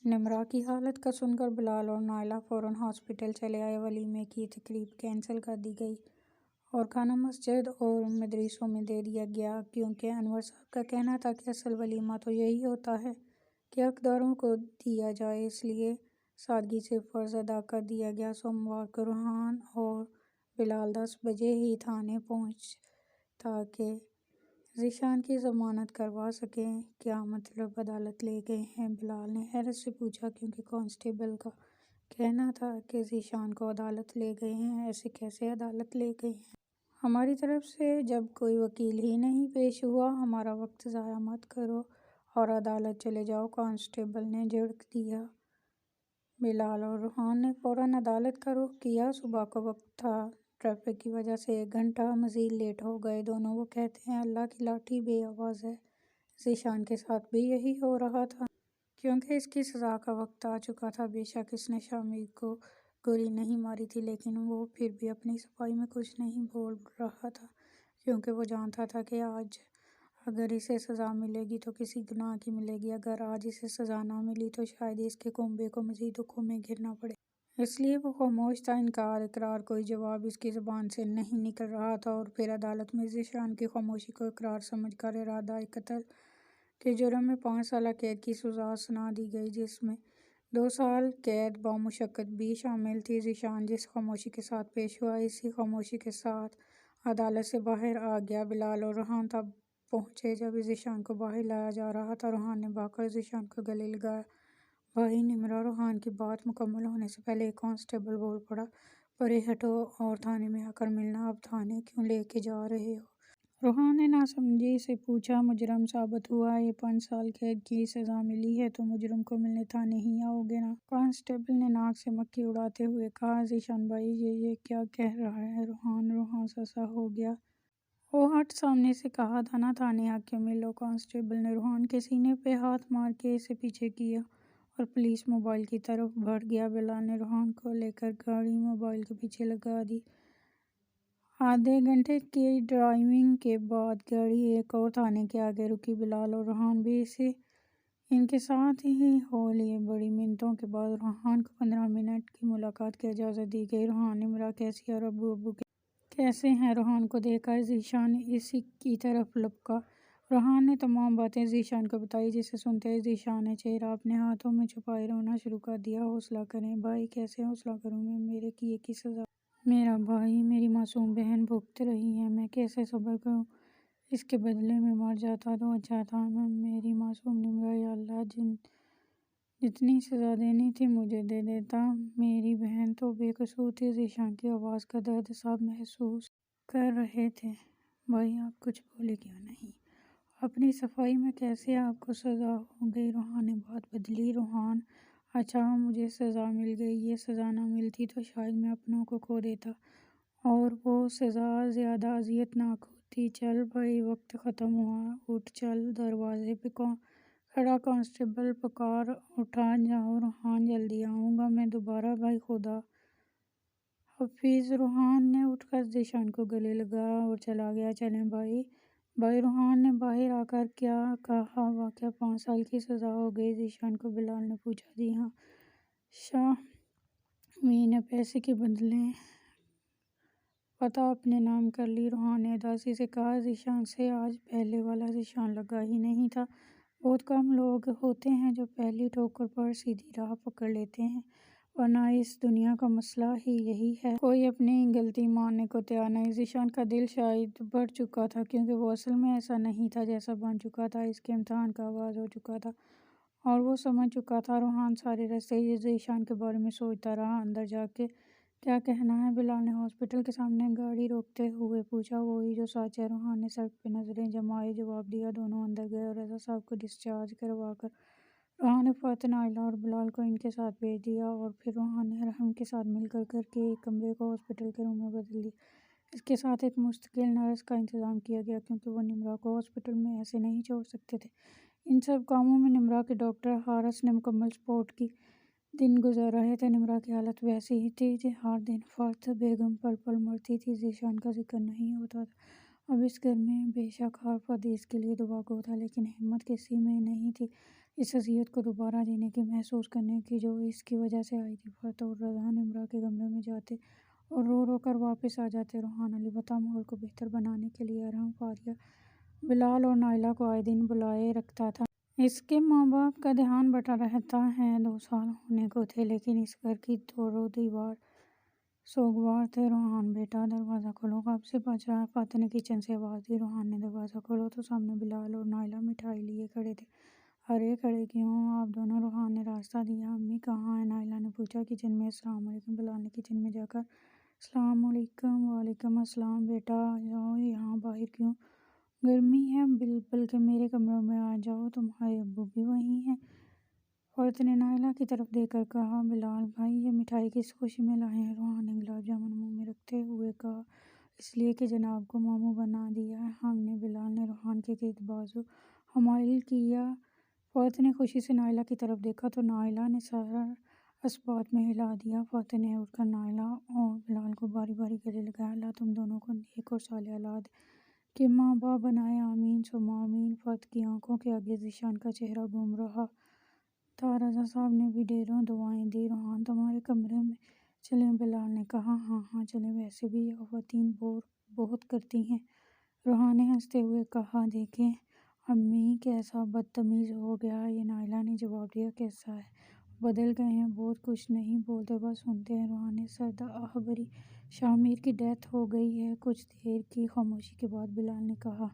نمرا کی حالت کا سن کر بلال اور نائلہ فوراً ہاسپٹل چلے آئے۔ ولیمے کی تقریب کینسل کر دی گئی اور کھانا مسجد اور مدرسوں میں دے دیا گیا، کیونکہ انور صاحب کا کہنا تھا کہ اصل ولیمہ تو یہی ہوتا ہے کہ حقداروں کو دیا جائے، اس لیے سادگی سے فرض ادا کر دیا گیا۔ سوموار کو روحان اور بلال 10 بجے ہی تھانے پہنچ تاکہ ذیشان کی ضمانت کروا سکیں۔ کیا مطلب عدالت لے گئے ہیں؟ بلال نے حیرت سے پوچھا، کیونکہ کانسٹیبل کا کہنا تھا کہ ذیشان کو عدالت لے گئے ہیں۔ ایسے کیسے عدالت لے گئے ہیں؟ ہماری طرف سے جب کوئی وکیل ہی نہیں پیش ہوا۔ ہمارا وقت ضائع مت کرو اور عدالت چلے جاؤ، کانسٹیبل نے جھڑک دیا۔ بلال اور روحان نے فوراً عدالت کا رخ کیا۔ صبح کا وقت تھا، ٹریفک کی وجہ سے 1 گھنٹہ مزید لیٹ ہو گئے دونوں۔ وہ کہتے ہیں اللہ کی لاٹھی بے آواز ہے۔ ذیشان کے ساتھ بھی یہی ہو رہا تھا، کیونکہ اس کی سزا کا وقت آ چکا تھا۔ بے شک اس نے شامر کو گولی نہیں ماری تھی، لیکن وہ پھر بھی اپنی صفائی میں کچھ نہیں بول رہا تھا، کیونکہ وہ جانتا تھا کہ آج اگر اسے سزا ملے گی تو کسی گناہ کی ملے گی۔ اگر آج اسے سزا نہ ملی تو شاید اس کے کنبے کو مزید دکھوں میں گھرنا پڑے۔ اس لیے وہ خاموش تھا۔ انکار، اقرار، کوئی جواب اس کی زبان سے نہیں نکل رہا تھا۔ اور پھر عدالت میں ذیشان کی خاموشی کو اقرار سمجھ کر ارادہ قتل کے جرم میں 5 سالہ قید کی سزا سنا دی گئی، جس میں 2 سال قید بامشقت بھی شامل تھی۔ ذیشان جس خاموشی کے ساتھ پیش ہوا، اسی خاموشی کے ساتھ عدالت سے باہر آ گیا۔ بلال اور روحان تب پہنچے جب ذیشان کو باہر لایا جا رہا تھا۔ روحان نے بھاگ کر ذیشان کو گلے لگایا۔ بھائی نمرا، روحان کی بات مکمل ہونے سے پہلے ایک کانسٹیبل بول پڑا، پرے ہٹو اور تھانے میں آ کر ملنا۔ اب تھانے کیوں لے کے جا رہے ہو؟ روحان نے ناسمجھی سے پوچھا۔ مجرم ثابت ہوا ہے، 5 سال قید کی سزا ملی ہے، تو مجرم کو ملنے تھانے ہی آؤ گے نا؟ کانسٹیبل نے ناک سے مکھی اڑاتے ہوئے کہا۔ ذیشان بھائی یہ کیا کہہ رہا ہے؟ روحان سا سا ہو گیا۔ او ہٹ، سامنے سے کہا تھا نا تھانے آ کے ملو۔ کانسٹیبل نے روحان کے سینے پہ ہاتھ مار کے اسے پیچھے کیا اور پولیس موبائل کی طرف بڑھ گیا۔ بلال نے روحان کو لے کر گاڑی موبائل کے پیچھے لگا دی۔ آدھے گھنٹے کی ڈرائیونگ کے بعد گاڑی ایک اور تھانے کے آگے رکی۔ بلال اور روحان بھی ان کے ساتھ ہی ہو لیے۔ بڑی منتوں کے بعد روحان کو 15 منٹ کی ملاقات کی اجازت دی گئی۔ روحان، نمرا کیسی ہے اور ابو کیسے ہیں؟ روحان کو دیکھ کر ذیشان اسی کی طرف لپکا۔ روحان نے تمام باتیں ذیشان کو بتائیں، جسے سنتے ہی ذیشان نے چہرہ اپنے ہاتھوں میں چھپائے رونا شروع کر دیا۔ حوصلہ کریں بھائی۔ کیسے حوصلہ کروں میں؟ میرے کیے کی سزا، میرا بھائی، میری معصوم بہن بھگت رہی ہے، میں کیسے صبر کروں؟ اس کے بدلے میں مر جاتا تو اچھا تھا۔ میری معصوم نمرا، یا اللہ جتنی سزا دینی تھی مجھے دے دیتا، میری بہن تو بے قصور تھی۔ ذیشان کی آواز کا درد سب محسوس کر رہے تھے۔ بھائی آپ کچھ بولے کیوں نہیں؟ اپنی صفائی میں کیسے آپ کو سزا ہو گئی؟ روحان نے بات بدلی۔ روحان، اچھا مجھے سزا مل گئی، یہ سزا نہ ملتی تو شاید میں اپنوں کو کھو دیتا اور وہ سزا زیادہ اذیت ناک ہوتی۔ چل بھائی، وقت ختم ہوا، اٹھ چل۔ دروازے پہ کھڑا کانسٹیبل پکار اٹھا، جاؤ روحان، جلدی آؤں گا میں دوبارہ، بھائی خدا حافظ۔ روحان نے اٹھ کر ذیشان کو گلے لگایا اور چلا گیا۔ چلیں بھائی۔ بھائی روحان نے باہر آ کر کیا کہا؟ واقعی 5 سال کی سزا ہو گئی ذیشان کو؟ بلال نے پوچھا۔ جی ہاں، شامی نے پیسے کے بدلے فتح اپنے نام کر لی۔ روحان نے اداسی سے کہا۔ ذیشان سے آج پہلے والا ذیشان لگا ہی نہیں تھا۔ بہت کم لوگ ہوتے ہیں جو پہلی ٹھوکر پر سیدھی راہ پکڑ لیتے ہیں، ورنہ اس دنیا کا مسئلہ ہی یہی ہے، کوئی اپنی غلطی ماننے کو تیار نہیں۔ ذیشان کا دل شاید بڑھ چکا تھا، کیونکہ وہ اصل میں ایسا نہیں تھا جیسا بن چکا تھا۔ اس کے امتحان کا آغاز ہو چکا تھا اور وہ سمجھ چکا تھا۔ روحان سارے راستے ذیشان کے بارے میں سوچتا رہا۔ اندر جا کے کیا کہنا ہے؟ بلال نے ہاسپٹل کے سامنے گاڑی روکتے ہوئے پوچھا۔ وہی جو سچ ہے، روحان نے سڑک پہ نظریں جمائے جواب دیا۔ دونوں اندر گئے اور رضا صاحب کو ڈسچارج کروا کر روحان نے فوراً نائلہ اور بلال کو ان کے ساتھ بھیج دیا اور پھر روحان نے رحم کے ساتھ مل کر کے ایک کمرے کو ہاسپٹل کے روم میں بدل دیا۔ اس کے ساتھ ایک مستقل نرس کا انتظام کیا گیا، کیونکہ وہ نمرا کو ہاسپٹل میں ایسے نہیں چھوڑ سکتے تھے۔ ان سب کاموں میں نمرا کے ڈاکٹر حارث نے مکمل سپورٹ کی۔ دن گزر رہے تھے، نمرا کی حالت ویسی ہی تھی، ہر دن فرد بیگم پل پل مرتی تھی، ذیشان کا ذکر نہیں ہوتا تھا۔ اب اس گھر میں بے شک ہر فرد اس کے لیے دعا گو تھا، لیکن ہمت کسی میں نہیں تھی۔ اس اذیت کو دوبارہ جینے کی محسوس کرنے کی جو اس کی وجہ سے آئی تھی۔ فتح اور رضا نمرہ کے کمرے میں جاتے اور رو رو کر واپس آ جاتے۔ روحان علی بتہ ماحول کو بہتر بنانے کے لیے ارحم، فاریہ، بلال اور نائلہ کو آئے دن بلائے رکھتا تھا۔ اس کے ماں باپ کا دھیان بٹا رہتا ہے۔ 2 سال ہونے کو تھے لیکن اس گھر کی دورو دیوار سوگوار تھے۔ روحان بیٹا دروازہ کھولو، کب سے بج رہا ہے؟ فتح نے کچن سے آواز دی۔ روحان نے دروازہ کھولا تو سامنے بلال اور نائلہ مٹھائی لیے کھڑے تھے۔ ارے کھڑے کیوں ہو آپ دونوں؟ روحان نے راستہ دیا۔ امی کہاں ہیں؟ نائلہ نے پوچھا۔ کچن میں۔ السلام علیکم۔ بلال نے کچن میں جا کر السلام علیکم۔ وعلیکم السلام بیٹا آ جاؤ، یہاں باہر کیوں؟ گرمی ہے بلکہ میرے کمرے میں آ جاؤ، تمہارے ابو بھی وہیں ہیں۔ فتح نے نائلہ کی طرف دیکھ کر کہا۔ بلال بھائی یہ مٹھائی کس خوشی میں لائے ہیں؟ روحان نے گلاب جامن منہ میں رکھتے ہوئے کہا۔ اس لیے کہ جناب کو ماموں بنا دیا ہے ہم نے۔ بلال نے روحان کے گرد بازو حمائل کیا۔ فتح نے خوشی سے نائلہ کی طرف دیکھا تو نائلہ نے سر اثبات میں ہلا دیا۔ فتح نے اٹھ کر نائلہ اور بلال کو باری باری گلے لگایا۔ اللہ تم دونوں کو نیک اور صالح اولاد کے ماں باپ بنائے، آمین ثم آمین۔ فتح کی آنکھوں کے آگے ذیشان کا چہرہ گھوم رہا تھا۔ رضا صاحب نے بھی ڈھیروں دعائیں دیں۔ روحان تمہارے کمرے میں چلیں؟ بلال نے کہا۔ ہاں ہاں چلیں، ویسے بھی یہ خواتین بور بہت کرتی ہیں۔ روحان نے ہنستے ہوئے کہا۔ دیکھیں امی کیسا بدتمیز ہو گیا ہے یہ۔ نائلہ نے جواب دیا۔ کیسا ہے؟ وہ بدل گئے ہیں بہت، کچھ نہیں بولتے بس سنتے ہیں۔ روحان نے سردہ آہ بھری۔ شامر کی ڈیتھ ہو گئی ہے۔ کچھ دیر کی خاموشی کے بعد بلال نے کہا۔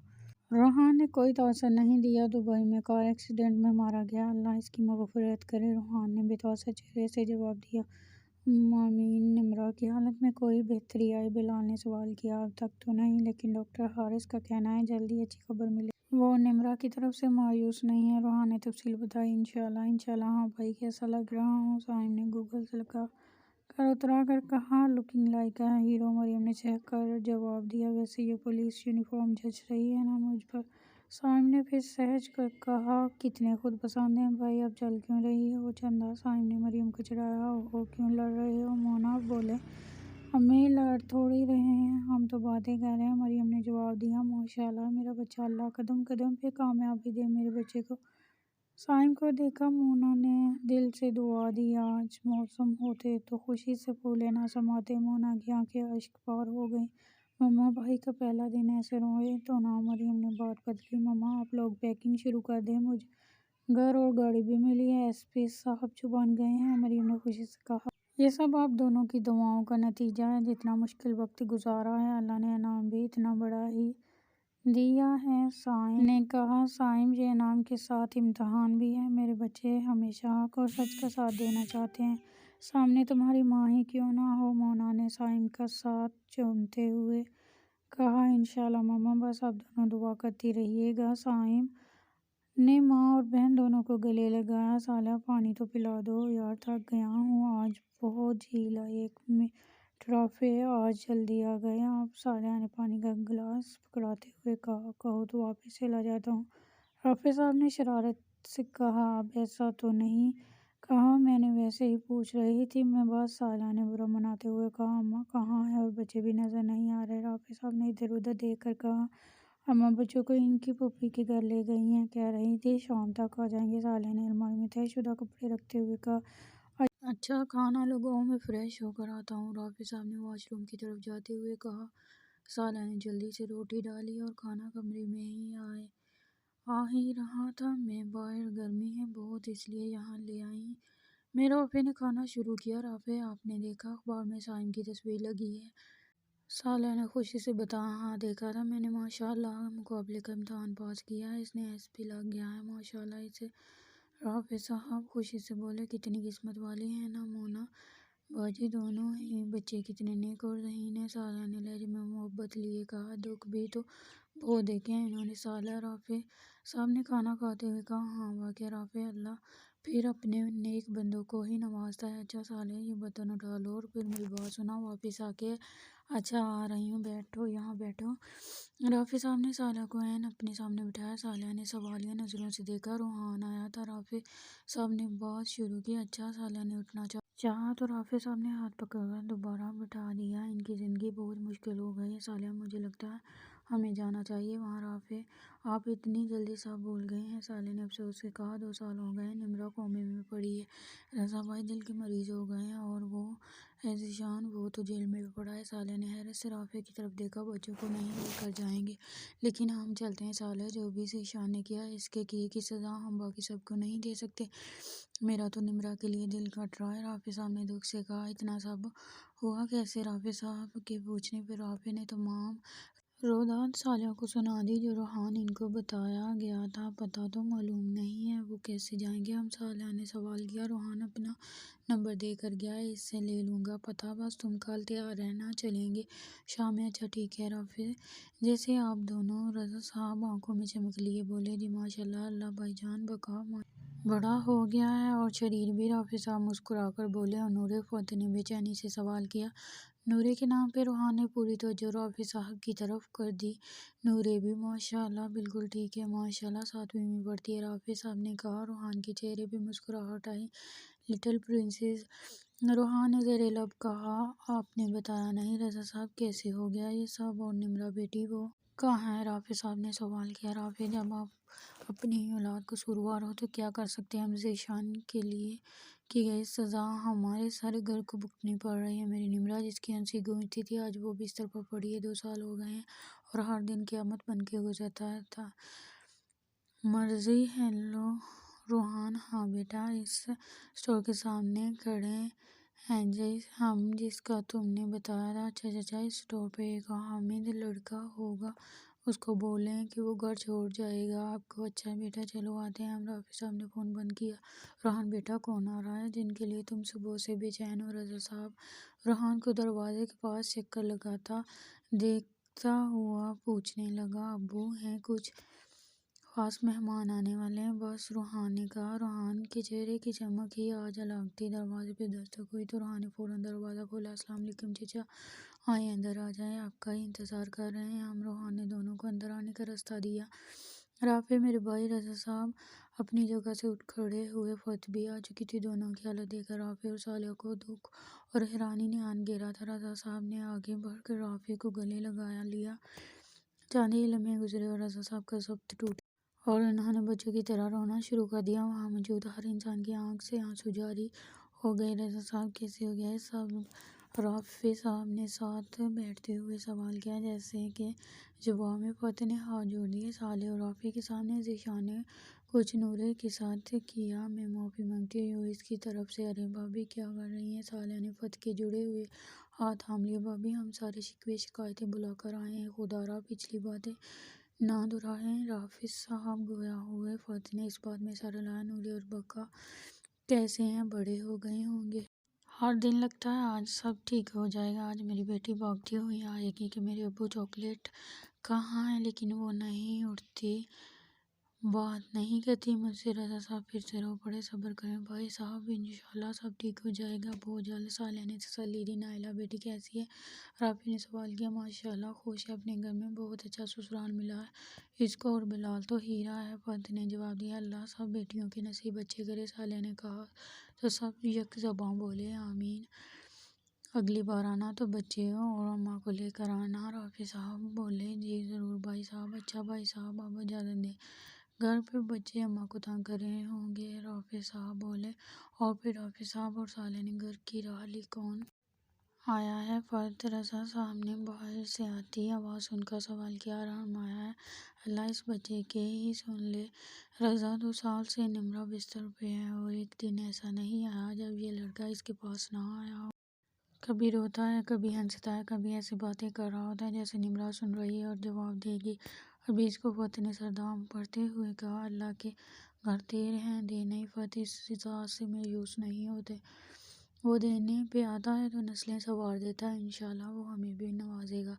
روحان نے کوئی تاثر نہیں دیا۔ دبئی میں کار ایکسیڈنٹ میں مارا گیا، اللہ اس کی مغفرت کرے۔ روحان نے بے تاثر چہرے سے جواب دیا۔ آمین۔ نمرہ کی حالت میں کوئی بہتری آئی؟ بلال نے سوال کیا۔ اب تک تو نہیں، لیکن ڈاکٹر حارث کا کہنا ہے جلدی اچھی خبر ملے گی۔ وہ نمرہ کی طرف سے مایوس نہیں ہے؟ روحان نے تفصیل بتائی۔ انشاءاللہ انشاءاللہ۔ ہاں بھائی کیسا لگ رہا ہوں؟ صائم نے گوگل لگا کر اترا کر کہا۔ Looking like a hero. Maryam نے چہک کر جواب دیا۔ ویسے یہ پولیس یونیفارم جچ رہی ہے نا مجھ پر؟ صائم نے پھر سہج کر کہا۔ کتنے خود پسند ہیں بھائی، اب جل کیوں رہی ہو چندا؟ صائم نے مریم کو چڑھایا۔ اوہو کیوں لڑ رہے ہو مونا؟ اب بولیں۔ امی لڑ تھوڑی رہے ہیں، ہم تو باتیں کر رہے ہیں، مریم نے جواب دیا۔ ماشاءاللہ میرا بچہ، اللہ قدم قدم پہ کامیابی دے میرے بچے کو۔ صائم کو دیکھا مونا نے دل سے دعا دی۔ آج موسم ہوتے تو خوشی سے پھولے نہ سماتے۔ مونا کی آنکھیں اشک بار ہو گئیں۔ مما بھائی کا پہلا دن ایسے روئے تو نہ۔ مریم نے بات بدلی۔ مما آپ لوگ پیکنگ شروع کر دیں، مجھے گھر اور گاڑی بھی ملی ہے، ایس پی صاحب چوبن گئے ہیں، مریم نے خوشی سے کہا۔ یہ سب آپ دونوں کی دعاؤں کا نتیجہ ہے۔ جتنا مشکل وقت گزارا ہے اللہ نے انعام بھی اتنا بڑا ہی دیا ہے، صائم نے کہا۔ صائم یہ انعام کے ساتھ امتحان بھی ہے، میرے بچے ہمیشہ حق اور سچ کا ساتھ دینا چاہتے ہیں، سامنے تمہاری ماں ہی کیوں نہ ہو۔ مونا نے صائم کا ساتھ چومتے ہوئے کہا۔ انشاءاللہ مما، بس آپ دونوں دعا کرتی رہیے گا۔ صائم نے ماں اور بہن دونوں کو گلے لگایا۔ صالحہ پانی تو پلا دو یار، تھک گیا ہوں، آج بہت جھیل آئی۔ 1 منٹ رافع، آج جلدی آ گئے آپ؟ صالحہ نے پانی کا گلاس پکڑاتے ہوئے کہا۔ کہو تو واپس چلا جاتا ہوں، رافع صاحب نے شرارت سے کہا۔ اب ایسا تو نہیں کہا، میں نے ویسے ہی پوچھ رہی تھی میں بس، صالحہ نے برا مناتے ہوئے کہا۔ اماں کہاں ہیں اور بچے بھی نظر نہیں آ رہے؟ رافع صاحب نے ادھر ادھر دیکھ کر کہا۔ اماں بچوں کو ان کی پھوپھی کے گھر لے گئی ہیں، کہہ رہی تھی شام تک آ جائیں گے۔ صالحہ نے الماری میں طے شدہ کپڑے رکھتے ہوئے کہا۔ اچھا کھانا لگاؤ، میں فریش ہو کر آتا ہوں، رافع صاحب نے واش روم کی طرف جاتے ہوئے کہا۔ صالحہ نے جلدی سے روٹی ڈالی اور کھانا کمرے میں ہی آ ہی رہا تھا، میں باہر گرمی ہے بہت اس لیے یہاں لے آئی میں۔ رافع نے کھانا شروع کیا۔ رافع آپ نے دیکھا اخبار میں صائم کی تصویر لگی ہے؟ صالحہ نے خوشی سے بتایا۔ ہاں دیکھا تھا میں نے، ماشاءاللہ مقابلے کا امتحان پاس کیا ہے اس نے، ایس پی لگ گیا ہے ماشاءاللہ اسے۔ رافع صاحب خوشی سے بولے۔ کتنی قسمت والی ہے نا مونا باجی، دونوں ہی بچے کتنے نیک اور ذہین ہیں، صالحہ نے لہجے میں محبت لیے کہا۔ دکھ بھی تو بہت دیکھے ہیں انہوں نے صالحہ، رافع صاحب نے کھانا کھاتے ہوئے کہا۔ ہاں واقعہ رافع، اللہ پھر اپنے نیک بندوں کو ہی نوازتا ہے۔ اچھا صالحہ یہ برتن اٹھا لو اور پھر میری بات سنا واپس آ کے۔ اچھا آ رہی ہوں، بیٹھو یہاں بیٹھو۔ رافع صاحب نے صالحہ کو عین اپنے سامنے بٹھایا۔ صالحہ نے سوالیہ نظروں سے دیکھا۔ روحان آیا تھا، رافع صاحب نے بات شروع کی۔ اچھا صالحہ نے اٹھنا چاہا تو رافع صاحب نے ہاتھ پکڑ کر دوبارہ بٹھا دیا۔ ان کی زندگی بہت مشکل ہو گئی ہے صالحہ، مجھے لگتا ہے ہمیں جانا چاہیے وہاں۔ رافع آپ اتنی جلدی سب بھول گئے ہیں، صالح نے افسوس سے کہا۔ 2 سال ہو گئے ہیں، نمرہ کومے میں پڑی ہے، رضا بھائی دل کے مریض ہو گئے ہیں، اور وہ ذیشان وہ تو جیل میں بھی پڑا ہے۔ صالح نے حیرت سے رافع کی طرف دیکھا۔ بچوں کو نہیں لے کر جائیں گے، لیکن ہم چلتے ہیں صالح، جو بھی ذیشان نے کیا اس کے کیے کی سزا ہم باقی سب کو نہیں دے سکتے۔ میرا تو نمرہ کے لیے دل کٹ رہا ہے، رافع صاحب نے دکھ سے کہا۔ اتنا سب ہوا کیسے؟ رافع صاحب کے پوچھنے پر رافع نے تمام روایت صالح کو سنا دی جو روحان ان کو بتایا گیا تھا۔ پتہ تو معلوم نہیں ہے وہ کیسے جائیں گے ہم؟ صالح نے سوال کیا۔ روحان اپنا نمبر دے کر گیا ہے، اس سے لے لوں گا پتہ، بس تم کل تیار رہنا، چلیں گے شام میں۔ اچھا ٹھیک ہے رافع، جیسے آپ دونوں۔ رضا صاحب آنکھوں میں چمک لیے بولے، جی ماشاءاللہ، اللہ بھائی جان کا بڑا ہو گیا ہے اور شریر بھی۔ رافع صاحب مسکرا کر بولے، اور نورے؟ فتح نے بے چینی سے سوال کیا۔ نورے کے نام پہ روحان نے پوری توجہ رافع صاحب کی طرف کر دی۔ نورے بھی ماشاءاللہ بالکل ٹھیک ہے، ماشاءاللہ 7ویں میں پڑھتی ہے، رافع صاحب نے کہا۔ روحان کے چہرے پہ مسکراہٹ آئی۔ لٹل پرنسس، روحان نے زیر لب کہا۔ آپ نے بتایا نہیں رضا صاحب، کیسے ہو گیا یہ سب؟ اور نمرہ بیٹی وہ کہاں ہے؟ رافع صاحب نے سوال کیا۔ رافع، جب آپ اپنی ہی اولاد کو سوگوار ہو تو کیا کر سکتے ہیں ہم؟ ذیشان کے لیے کی گئی سزا ہمارے سارے گھر کو بھگتنی پڑ رہی ہے۔ میری نمرہ جس کی ہنسی گونجتی تھی، آج وہ بستر پر پڑی ہے۔ 2 سال ہو گئے ہیں اور ہر دن قیامت بن کے گزرتا تھا۔ مرضی ہے لو روحان۔ ہاں بیٹا، اس اسٹور کے سامنے کھڑے ہیں ہم جس کا تم نے بتایا تھا۔ اچھا چچا، اس اسٹور پہ ایک حامد لڑکا ہوگا، اس کو بولیں کہ وہ گھر چھوڑ جائے گا آپ کو۔ اچھا بیٹا، چلو آتے ہیں ہم۔ رافع صاحب نے فون بند کیا۔ روحان بیٹا، کون آ رہا ہے جن کے لیے تم صبح سے بے چین ہو؟ رضا صاحب روحان کو دروازے کے پاس چکر لگاتا دیکھتا ہوا پوچھنے لگا، ابو ہیں کچھ خاص مہمان آنے والے ہیں بس؟ روحان نے کہا۔ روحان کے چہرے کی چمک ہی آج الگ تھی۔ دروازے پہ دستک ہوئی تو روحان نے فوراً دروازہ کھولا۔ السلام علیکم چچا، آئیں اندر آ جائیں، آپ کا ہی انتظار کر رہے ہیں ہم۔ روحان نے دونوں کو اندر آنے کا راستہ دیا۔ رافع میرے بھائی۔ رضا صاحب اپنی جگہ سے اٹھ کھڑے ہوئے۔ فتح بھی آ چکی تھی۔ دونوں کی حالت دیکھ کر رافع اور صالح کو دکھ اور حیرانی نے آن گھیرا تھا۔ رضا صاحب نے آگے بڑھ کر رافع کو گلے لگا لیا۔ چند ہی لمحے گزرے اور رضا صاحب کا ضبط ٹوٹا اور انہوں نے بچوں کی طرح رونا شروع کر دیا۔ وہاں موجود ہر انسان کی آنکھ سے آنسو جاری ہو گئے۔ رضا صاحب، کیسے ہو گیا یہ سب؟ رافع صاحب نے ساتھ بیٹھتے ہوئے سوال کیا۔ جیسے کہ جواب میں فتح نے ہاتھ جوڑ دیے۔ صالح اور رافع کے سامنے ذیشان نے کچھ نورے کے ساتھ کیا، میں معافی مانگتی ہوں اس کی طرف سے۔ ارے بھابی، کیا کر رہی ہیں؟ صالح نے فتح کے جڑے ہوئے ہاتھ تھام لیے۔ بھابی، ہم سارے شکوے شکایتیں بھلا کر آئے ہیں، خدا را پچھلی باتیں نہ دہرائیں۔ رافع صاحب گویا ہوئے۔ فتح نے اس بات میں سر ہلایا۔ نورے اور بقا کیسے ہیں؟ بڑے ہو گئے ہوں گے۔ ہر دن لگتا ہے آج سب ٹھیک ہو جائے گا، آج میری بیٹی بھاگتی ہوئی آئے گی کہ میرے ابو چاکلیٹ کہاں ہے، لیکن وہ نہیں اٹھتی، بات نہیں کرتی مجھ سے۔ رضا صاحب پھر سے رو پڑے۔ صبر کریں بھائی صاحب، انشاءاللہ سب ٹھیک ہو جائے گا بہت جلد۔ صالح نے تسلی دی۔ نائلہ بیٹی کیسی ہے؟ رافع نے سوال کیا۔ ماشاءاللہ خوش ہے، اپنے گھر میں بہت اچھا سسرال ملا ہے اس کو، اور بلال تو ہیرا ہے، فتح نے جواب دیا۔ اللہ سب بیٹیوں کے نصیب اچھے کرے، صالح نے کہا تو سب یک زباں بولے آمین۔ اگلی بار آنا تو بچوں اور اماں کو لے کر آنا۔ رافع صاحب بولے، جی ضرور بھائی صاحب۔ اچھا بھائی صاحب، اب اجازت دیں، گھر پہ بچے اماں کو تنگ کر رہے ہوں گے، رافع صاحب بولے۔ اور پھر رافع صاحب اور صالح نے گھر کی راہ لی۔ کون آیا ہے؟ فتح رضا صاحب نے باہر سے آتی آواز سن کر سوال کیا۔ ارحم آیا ہے، اللہ اس بچے کے ہی سن لے۔ رضا، 2 سال سے نمرہ بستر پہ ہے اور ایک دن ایسا نہیں آیا جب یہ لڑکا اس کے پاس نہ آیا ہو۔ کبھی روتا ہے، کبھی ہنستا ہے، کبھی ایسی باتیں کر رہا ہوتا ہے جیسے نمرہ سن رہی ہے اور جواب دے گی۔ ابھی اس کو فتح نے سردام پڑھتے ہوئے کہا۔ اللہ کے گھر دیر ہیں دیر نہیں، فتح اس ذات سے مایوس نہیں ہوتے، وہ دینے پہ آتا ہے تو نسلیں سنوار دیتا ہے، انشاءاللہ وہ ہمیں بھی نوازے گا۔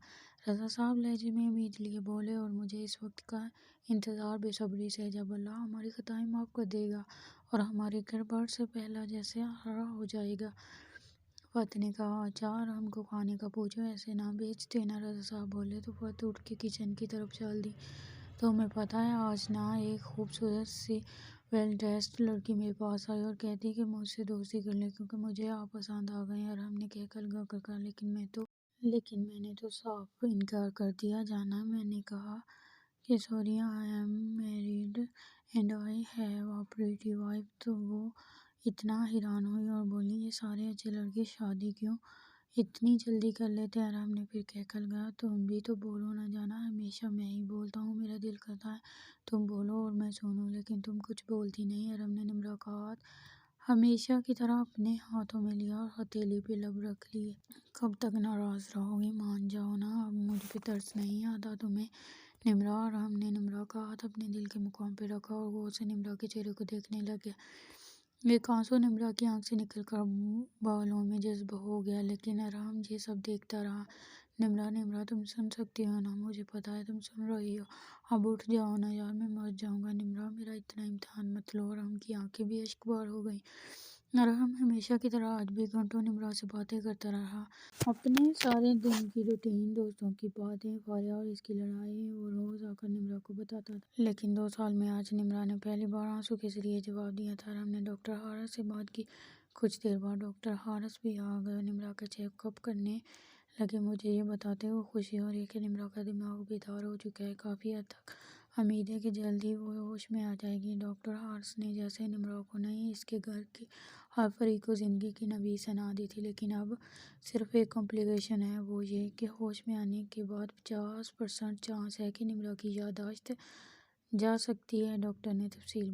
رضا صاحب لہجے میں امید لیے بولے، اور مجھے اس وقت کا انتظار بے صبری سے ہے جب اللہ ہماری خطائیں معاف کر دے گا اور ہمارے گھر بھر سے پہلا جیسے ہرا ہو جائے گا۔ فتح نے کہا، اچار ہم کو کھانے کا پوچھو، ایسے نہ بیچ دینا۔ رضا صاحب بولے تو فتح اٹھ کے کچن کی طرف چل دی۔ تمہیں پتہ ہے آج نا ایک خوبصورت سی ویل ڈریسڈ لڑکی میرے پاس آئی اور کہتی کہ مجھ سے دوستی کر لیں کیونکہ مجھے آپ پسند آ گئے ہیں۔ ارحم نے کہہ کر گھر کر، لیکن میں تو لیکن میں نے تو صاف انکار کر دیا۔ جانا، میں نے کہا کہ sorry, I am married and I have a pretty wife. تو وہ اتنا حیران ہوئی اور بولی، یہ سارے اچھے لڑکے شادی کیوں اتنی جلدی کر لیتے ہیں؟ ارحم نے پھر کہہ کر کہا، تم بھی تو بولو نا جانا، ہمیشہ میں ہی بولتا ہوں، میرا دل کرتا ہے تم بولو اور میں سنوں، لیکن تم کچھ بولتی نہیں۔ ارحم نے نمرہ کا ہاتھ ہمیشہ کی طرح اپنے ہاتھوں میں لیا اور ہتھیلی پہ لب رکھ لیے۔ کب تک ناراض رہو گی؟ مان جاؤ نا، اب مجھ پہ ترس نہیں آتا تمہیں؟ نمرہ، ارحم نے نمرہ کا ہاتھ اپنے دل کے مقام پہ رکھا اور غور سے نمرہ کے چہرے کو دیکھنے لگ گیا۔ ایک آنسو نمرہ کی آنکھ سے نکل کر بالوں میں جذب ہو گیا، لیکن ارحم یہ سب دیکھتا رہا۔ نمرہ، تم سن سکتی ہو نا؟ مجھے پتا ہے تم سن رہی ہو، اب اٹھ جاؤ نا یار، میں مر جاؤں گا۔ نمرہ، میرا اتنا امتحان مت لو۔ ارحم کی آنکھیں بھی اشک بار ہو گئیں۔ ارحم ہمیشہ کی طرح آج بھی گھنٹوں نمرہ سے باتیں کرتا رہا، اپنے سارے دن کی روٹین، دوستوں کی باتیں، فاریا اور اس کی لڑائی، وہ روز آ کر نمرہ کو بتاتا تھا۔ لیکن 2 سال میں آج نمرہ نے پہلی بار آنسو کے ذریعے جواب دیا تھا۔ ارحم نے ڈاکٹر حارث سے بات کی۔ کچھ دیر بعد ڈاکٹر حارث بھی آ گئے، نمرہ کا چیک اپ کرنے لگے۔ مجھے یہ بتاتے ہوئے خوشی ہو رہی ہے کہ نمرہ کا دماغ بیدار ہو چکا ہے، کافی حد تک امید ہے کہ جلد ہی وہ ہوش میں آ جائے گی۔ ڈاکٹر حارث نے جیسے نمرہ کو نہیں، اس کے گھر کے ہر فریق کو زندگی کی نوید سنا دی تھی۔ لیکن اب صرف ایک کمپلیکیشن ہے، وہ یہ کہ ہوش میں آنے کے بعد 50% چانس ہے کہ نمرہ کی یادداشت جا سکتی ہے۔ ڈاکٹر نے تفصیل